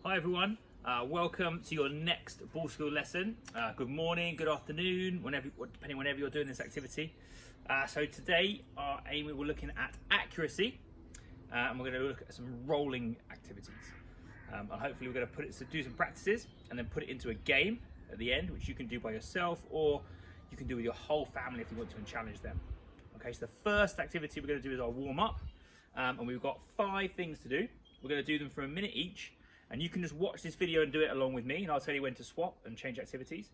Hi everyone, welcome to your next ball skill lesson. Good morning, good afternoon, depending whenever you're doing this activity. So today our aim, we're looking at accuracy, and we're going to look at some rolling activities. And hopefully we're going to do some practices and then put it into a game at the end, which you can do by yourself or you can do with your whole family if you want to, and challenge them. Okay, so the first activity we're going to do is our warm up, and we've got 5 things to do. We're going to do them for a minute each. And you can just watch this video and do it along with me, and I'll tell you when to swap and change activities.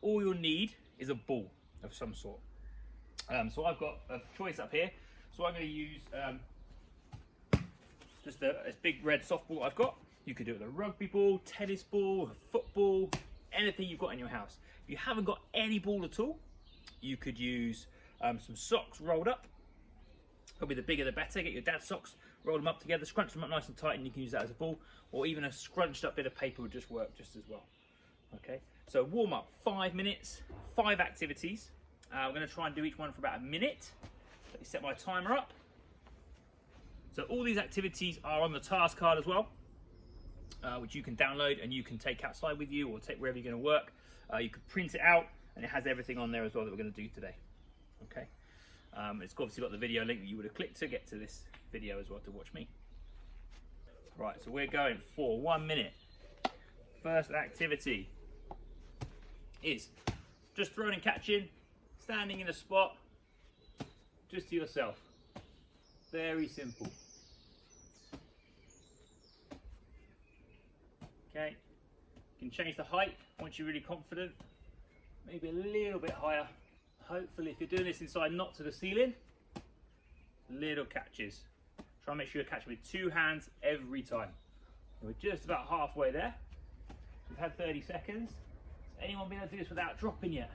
All you'll need is a ball of some sort. So I've got a choice up here. So I'm going to use just this big red softball I've got. You could do it with a rugby ball, tennis ball, a football, anything you've got in your house. If you haven't got any ball at all, you could use some socks rolled up. Probably the bigger the better. Get your dad's socks, roll them up together, scrunch them up nice and tight, and you can use that as a ball, or even a scrunched up bit of paper would just work just as well. Okay, so warm up, 5 minutes, 5 activities. We're going to try and do each one for about a minute. Let me set my timer up. So all these activities are on the task card as well, which you can download and you can take outside with you or take wherever you're going to work. You can print it out, and it has everything on there as well that we're going to do today. Okay. It's obviously got the video link that you would have clicked to get to this video as well to watch me. Right, so we're going for 1 minute. First activity is just throwing and catching, standing in a spot, just to yourself. Very simple. Okay, you can change the height once you're really confident, maybe a little bit higher. Hopefully, if you're doing this inside, not to the ceiling, little catches. Try and make sure you're catching with 2 hands every time. We're just about halfway there. We've had 30 seconds. Has anyone been able to do this without dropping yet?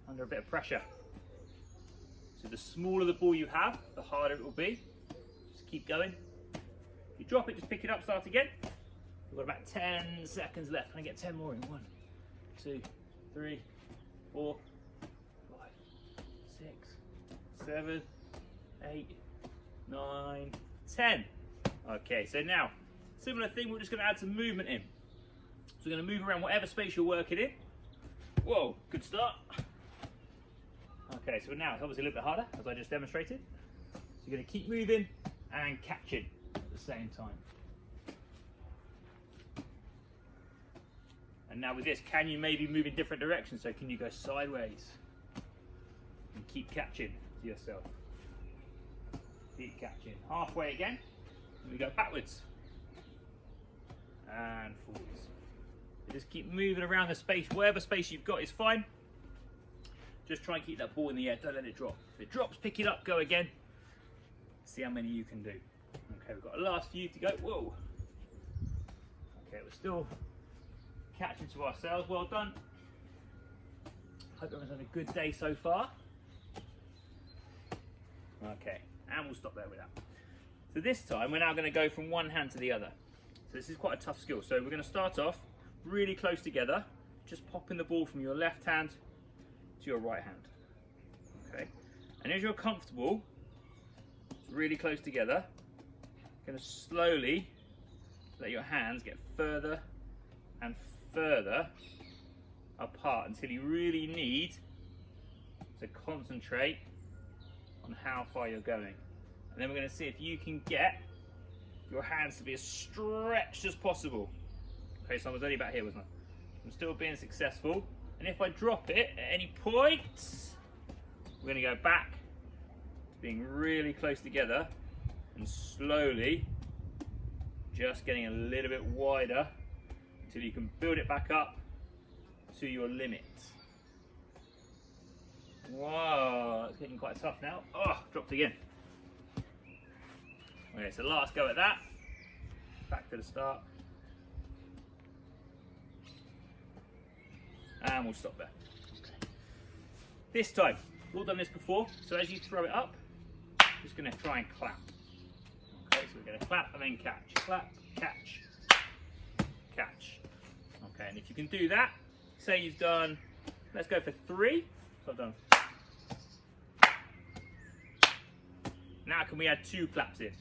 Under a bit of pressure. So the smaller the ball you have, the harder it will be. Just keep going. If you drop it, just pick it up, start again. We've got about 10 seconds left. Can I get 10 more in? 1, 2, 3, 4, 6, 7, 8, 9, 10. Okay, so now, similar thing, we're just going to add some movement in. So we're going to move around whatever space you're working in. Whoa, good start. Okay, so now it's obviously a little bit harder, as I just demonstrated. So you're going to keep moving and catching at the same time. And now with this, can you maybe move in different directions? So can you go sideways? And keep catching to yourself. Keep catching. Halfway again. And we go backwards. And forwards. So just keep moving around the space. Whatever space you've got is fine. Just try and keep that ball in the air. Don't let it drop. If it drops, pick it up, go again. See how many you can do. Okay, we've got a last few to go. Whoa. Okay, we're still catching to ourselves. Well done. Hope everyone's had a good day so far. Okay, and we'll stop there with that. So this time we're now going to go from one hand to the other. So this is quite a tough skill. So we're going to start off really close together, just popping the ball from your left hand to your right hand. Okay, and as you're comfortable, really close together, you're going to slowly let your hands get further and further apart until you really need to concentrate on how far you're going. And then we're going to see if you can get your hands to be as stretched as possible. Okay, so I was only about here, wasn't I? I'm still being successful. And if I drop it at any point, we're going to go back to being really close together and slowly just getting a little bit wider until you can build it back up to your limit. Wow, it's getting quite tough now. Oh, dropped again. Okay, so last go at that. Back to the start. And we'll stop there. Okay. This time, we've all done this before, so as you throw it up, just going to try and clap. Okay, so we're going to clap and then catch. Clap, catch, catch. Okay, and if you can do that, say you've done, let's go for 3. So I've done. Now can we add 2 claps in?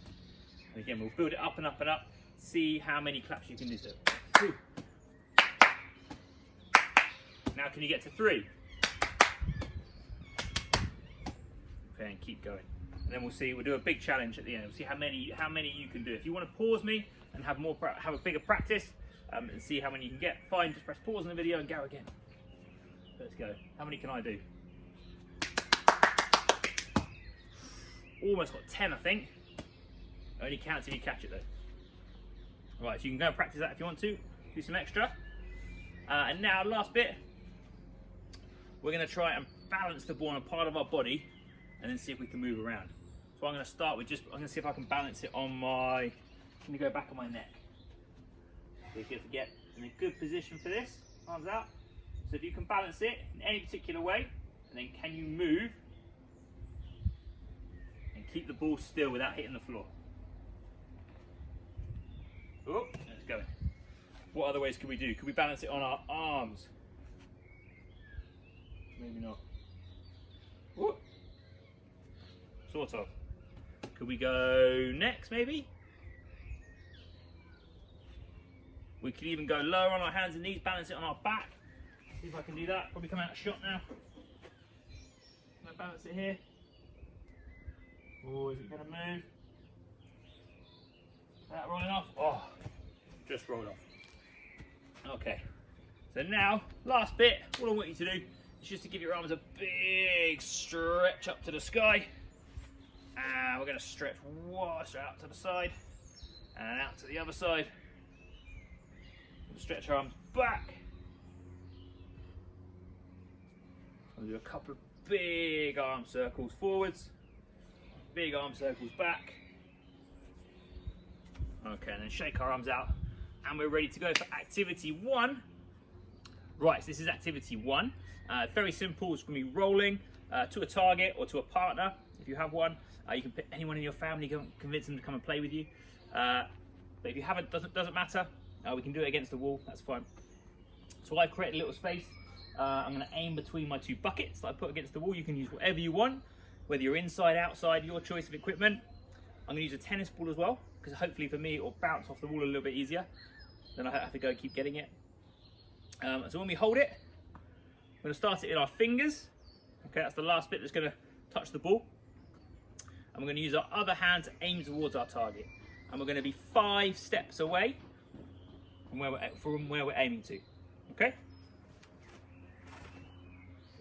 And again, we'll build it up and up and up see how many claps you can do. So, 2. Now can you get to 3? Okay, and keep going. And then we'll see, we'll do a big challenge at the end. We'll see how many you can do. If you want to pause me and have a bigger practice and see how many you can get, fine, just press pause on the video and go again. Let's go. How many can I do? Almost got 10, I think. Only counts if you catch it though. Right, so you can go and practice that if you want to. Do some extra. And now, last bit. We're going to try and balance the ball on a part of our body and then see if we can move around. So I'm going to start with I'm going to see if I can balance it on my, let me go back on my neck. So you have to get in a good position for this, arms out. So if you can balance it in any particular way, and then can you move and keep the ball still without hitting the floor. Oh, it's going. What other ways could we do? Could we balance it on our arms? Maybe not. Ooh. Sort of. Could we go next, maybe? We could even go lower on our hands and knees, balance it on our back. See if I can do that. Probably come out of shot now. Can I balance it here? Oh, is it going to move? Is that rolling off? Oh, just rolled off. Okay. So now, last bit, all I want you to do is just to give your arms a big stretch up to the sky. And we're going to stretch straight out to the side and out to the other side. We'll stretch our arms back. We'll do a couple of big arm circles forwards, big arm circles back. Okay, and then shake our arms out. And we're ready to go for activity 1. Right, so this is activity 1. Very simple, it's going to be rolling to a target or to a partner if you have one. You can pick anyone in your family, convince them to come and play with you. But if you haven't, doesn't matter. We can do it against the wall, that's fine. So I've created a little space. I'm going to aim between my 2 buckets that I put against the wall. You can use whatever you want, whether you're inside, outside, your choice of equipment. I'm going to use a tennis ball as well, because hopefully for me it will bounce off the wall a little bit easier. Then I have to go keep getting it. So when we hold it, we're going to start it in our fingers. Okay, that's the last bit that's going to touch the ball. And we're going to use our other hand to aim towards our target. And we're going to be 5 steps away from where we're aiming to. Okay?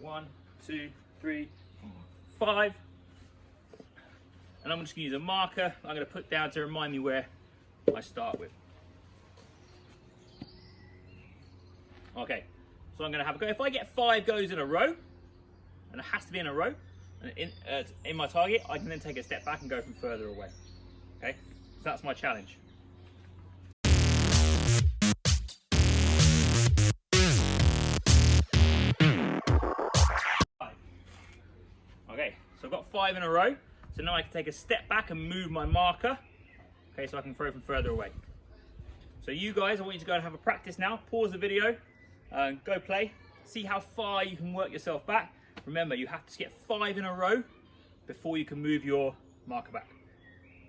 1, 2, 3, 4, 5. And I'm just going to use a marker I'm going to put down to remind me where I start with. Okay, so I'm going to have a go. If I get 5 goes in a row, and it has to be in a row, in my target, I can then take a step back and go from further away. Okay, so that's my challenge. Okay, so I've got 5 in a row. So now I can take a step back and move my marker. Okay, so I can throw from further away. So you guys, I want you to go and have a practice now. Pause the video, go play. See how far you can work yourself back. Remember, you have to get 5 in a row before you can move your marker back.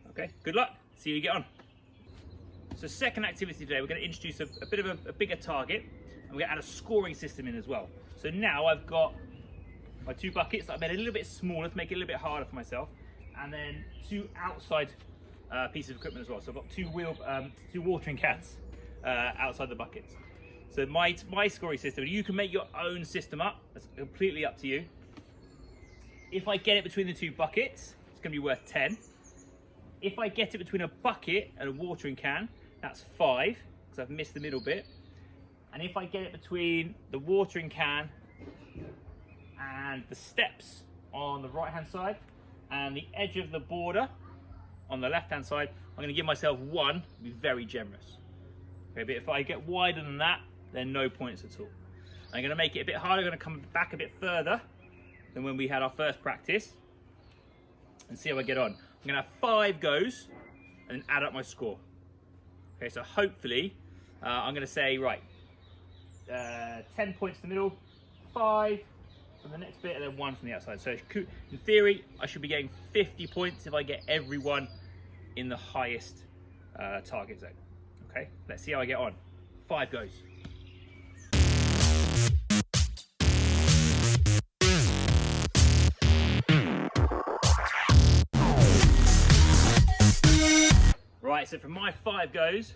Okay, good luck. See you get on. So second activity today, we're going to introduce a bit of a bigger target, and we're going to add a scoring system in as well. So now I've got my 2 buckets that I've made a little bit smaller to make it a little bit harder for myself, and then 2 outside pieces of equipment as well. So I've got 2 watering cans outside the buckets. So my scoring system, you can make your own system up. It's completely up to you. If I get it between the 2 buckets, it's going to be worth 10. If I get it between a bucket and a watering can, that's 5, because I've missed the middle bit. And if I get it between the watering can and the steps on the right hand side and the edge of the border on the left hand side, I'm going to give myself 1, be very generous. Okay, but if I get wider than that, then no points at all. I'm going to make it a bit harder. I'm going to come back a bit further than when we had our first practice and see how I get on. I'm going to have 5 goes and then add up my score. Okay, so hopefully I'm going to say, right, 10 points in the middle, 5 from the next bit, and then 1 from the outside. So in theory, I should be getting 50 points if I get everyone in the highest target zone. Okay, let's see how I get on. 5 goes. Right, so from my 5 goes,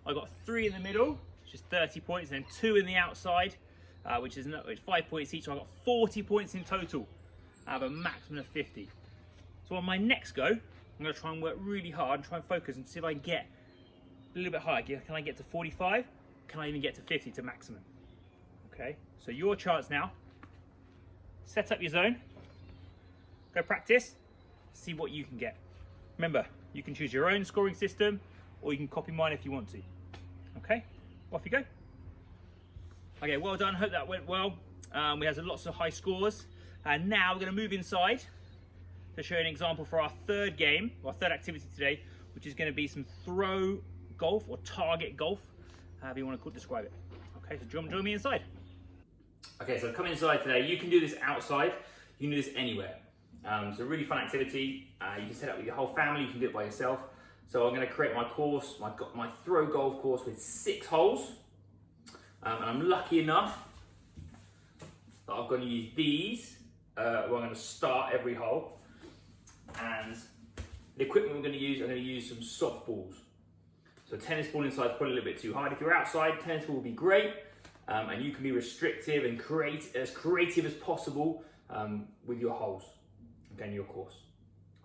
I got 3 in the middle, which is 30 points, and then 2 in the outside, which is 5 points each. So I got 40 points in total out of a maximum of 50. So on my next go, I'm going to try and work really hard and try and focus and see if I can get a little bit higher. Can I get to 45? Can I even get to 50 to maximum? Okay, so your chance now. Set up your zone. Go practice. See what you can get. Remember, you can choose your own scoring system, or you can copy mine if you want to. Okay, off you go. Okay, well done. Hope that went well. We had lots of high scores. And now we're going to move inside to show you an example for our 3rd game, our 3rd activity today, which is going to be some throw golf or target golf, however you want to describe it. Okay, so join me inside. Okay, so come inside today. You can do this outside. You can do this anywhere. It's a really fun activity. You can set it up with your whole family. You can do it by yourself. So I'm going to create my course, my throw golf course with 6 holes. And I'm lucky enough that I'm going to use these. Where I'm going to start every hole. And the equipment we're going to use, I'm going to use some soft balls. So tennis ball inside is probably a little bit too hard. If you're outside, tennis ball will be great. And you can be restrictive and as creative as possible with your holes. Okay, your course.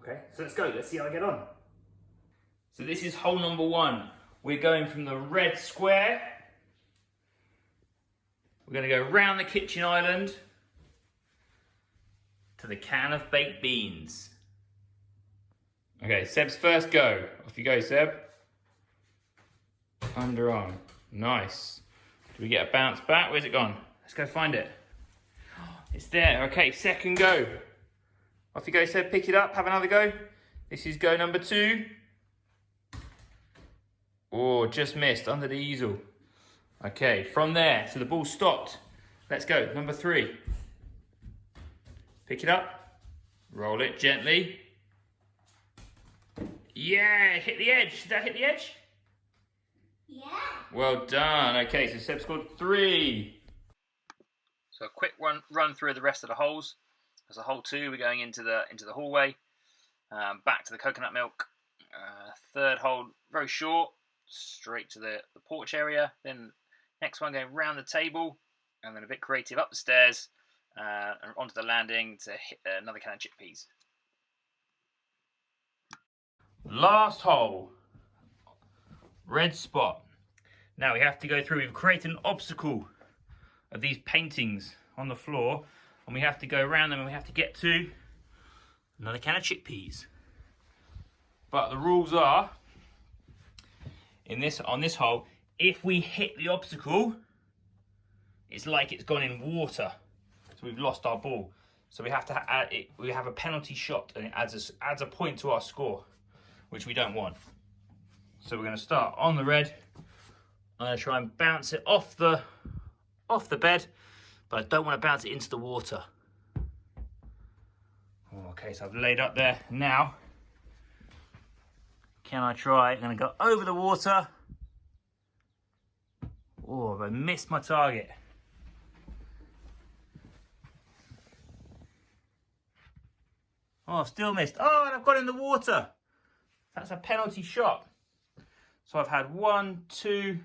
Okay, so let's go. Let's see how I get on. So this is hole number 1. We're going from the red square. We're going to go round the kitchen island to the can of baked beans. Okay, Seb's first go. Off you go, Seb. Underarm. Nice. Do we get a bounce back? Where's it gone? Let's go find it. It's there. Okay, second go. Off you go, Seb. Pick it up. Have another go. This is go number 2. Oh, just missed under the easel. Okay, from there, so the ball stopped. Let's go. Number 3. Pick it up. Roll it gently. Yeah, hit the edge. Did that hit the edge? Yeah. Well done. Okay, so Seb scored 3. So a quick run through the rest of the holes. As a hole 2, we're going into the hallway, back to the coconut milk. 3rd hole, very short, straight to the porch area. Then next one going round the table, and then a bit creative up the stairs and onto the landing to hit another can of chickpeas. Last hole, red spot. Now we have to go through. We've created an obstacle of these paintings on the floor, and we have to go around them, and we have to get to another can of chickpeas. But the rules are, on this hole, if we hit the obstacle, it's like it's gone in water, so we've lost our ball. So we have to add it. We have a penalty shot, and it adds a point to our score, which we don't want. So we're going to start on the red. I'm going to try and bounce it off the bed, but I don't want to bounce it into the water. Okay, so I've laid up there. Now, can I try? I'm going to go over the water. Oh, I missed my target. Oh, still missed. Oh, and I've got in the water. That's a penalty shot. So I've had 1, 2,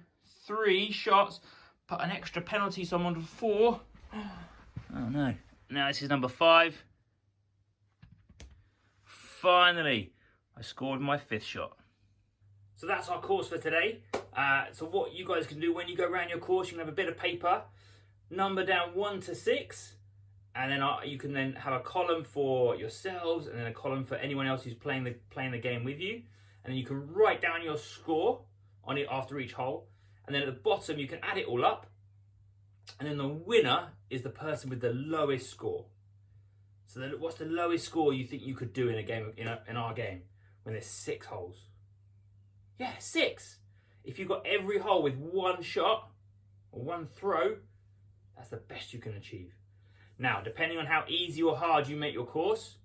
3 shots, put an extra penalty, so I'm on to 4. Oh no. Now this is number 5. Finally, I scored my 5th shot. So that's our course for today. So what you guys can do when you go around your course, you can have a bit of paper, number down 1 to 6, and then you can then have a column for yourselves, and then a column for anyone else who's playing the game with you. And then you can write down your score on it after each hole. And then at the bottom, you can add it all up. And then the winner is the person with the lowest score. So then what's the lowest score you think you could do in a game, in our game, when there's 6 holes? Yeah, 6. If you've got every hole with 1 shot or 1 throw, that's the best you can achieve. Now, depending on how easy or hard you make your course,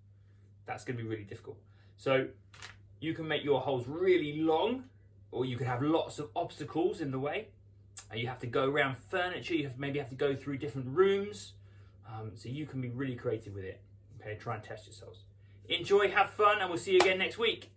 that's going to be really difficult. So you can make your holes really long or you could have lots of obstacles in the way. You have to go around furniture, maybe have to go through different rooms. So you can be really creative with it. Okay, try and test yourselves. Enjoy, have fun, and we'll see you again next week.